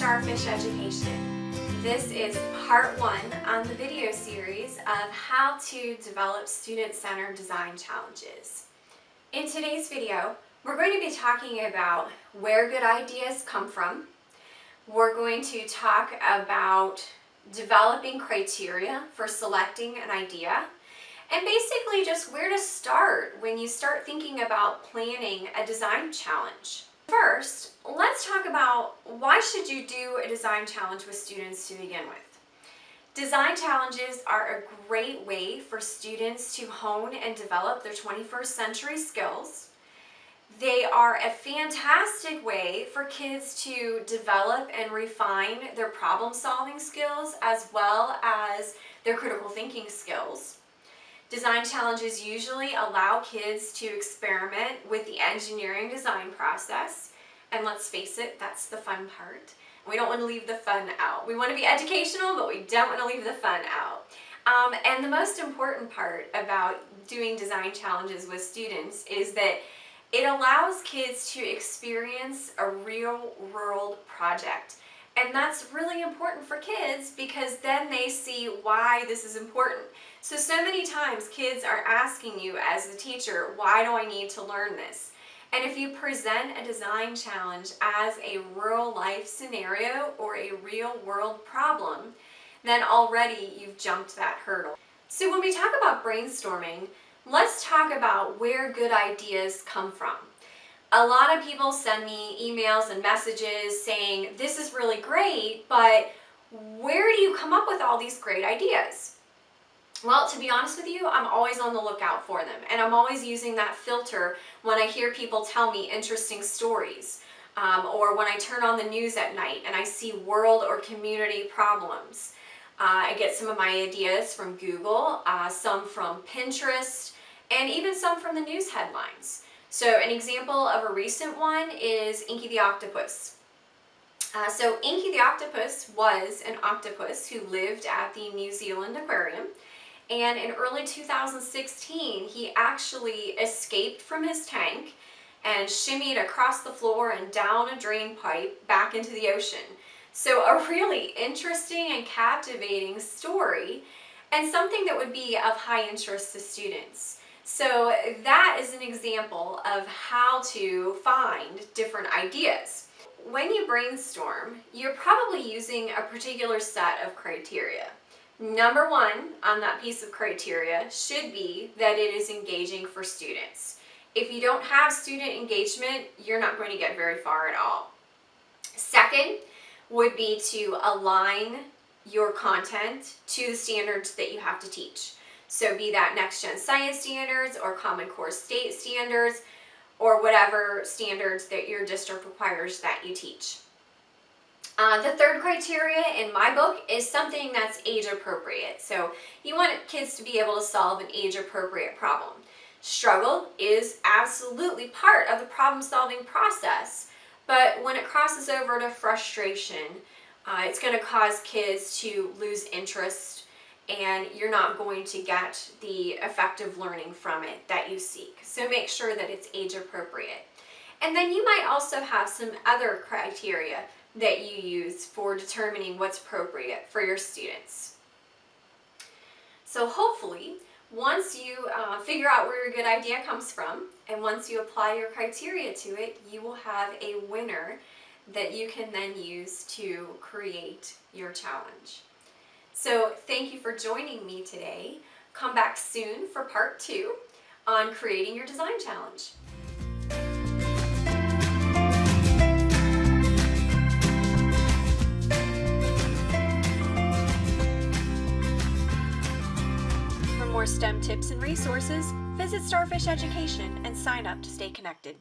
Starfish Education. This is part 1 on the video series of how to develop student-centered design challenges. In today's video, we're going to be talking about where good ideas come from. We're going to talk about developing criteria for selecting an idea, and basically just where to start when you start thinking about planning a design challenge. First, let's talk about why should you do a design challenge with students to begin with. Design challenges are a great way for students to hone and develop their 21st century skills. They are a fantastic way for kids to develop and refine their problem-solving skills as well as their critical thinking skills. Design challenges usually allow kids to experiment with the engineering design process, and let's face it, that's the fun part. We don't want to leave the fun out. We want to be educational, but we don't want to leave the fun out. And the most important part about doing design challenges with students is that it allows kids to experience a real-world project. And that's really important for kids because then they see why this is important. So many times kids are asking you as the teacher, why do I need to learn this? And if you present a design challenge as a real-life scenario or a real-world problem, then already you've jumped that hurdle. So when we talk about brainstorming, let's talk about where good ideas come from. A lot of people send me emails and messages saying, this is really great, but where do you come up with all these great ideas? Well, to be honest with you, I'm always on the lookout for them, and I'm always using that filter when I hear people tell me interesting stories, or when I turn on the news at night and I see world or community problems. I get some of my ideas from Google, some from Pinterest, and even some from the news headlines. So an example of a recent one is Inky the Octopus. So Inky the Octopus was an octopus who lived at the New Zealand Aquarium, and in early 2016 he actually escaped from his tank and shimmied across the floor and down a drain pipe back into the ocean. So a really interesting and captivating story, and something that would be of high interest to students. So that is an example of how to find different ideas. When you brainstorm, you're probably using a particular set of criteria. Number 1 on that piece of criteria should be that it is engaging for students. If you don't have student engagement, you're not going to get very far at all. Second would be to align your content to the standards that you have to teach. So be that Next Gen Science standards or Common Core State standards or whatever standards that your district requires that you teach. The third criteria in my book is something that's age appropriate. So you want kids to be able to solve an age appropriate problem. Struggle is absolutely part of the problem solving process, but when it crosses over to frustration, it's going to cause kids to lose interest, and you're not going to get the effective learning from it that you seek. So make sure that it's age appropriate. And then you might also have some other criteria that you use for determining what's appropriate for your students. So hopefully, once you figure out where your good idea comes from, and once you apply your criteria to it, you will have a winner that you can then use to create your challenge. So thank you for joining me today. Come back soon for part 2 on creating your design challenge. For more STEM tips and resources, visit Starfish Education and sign up to stay connected.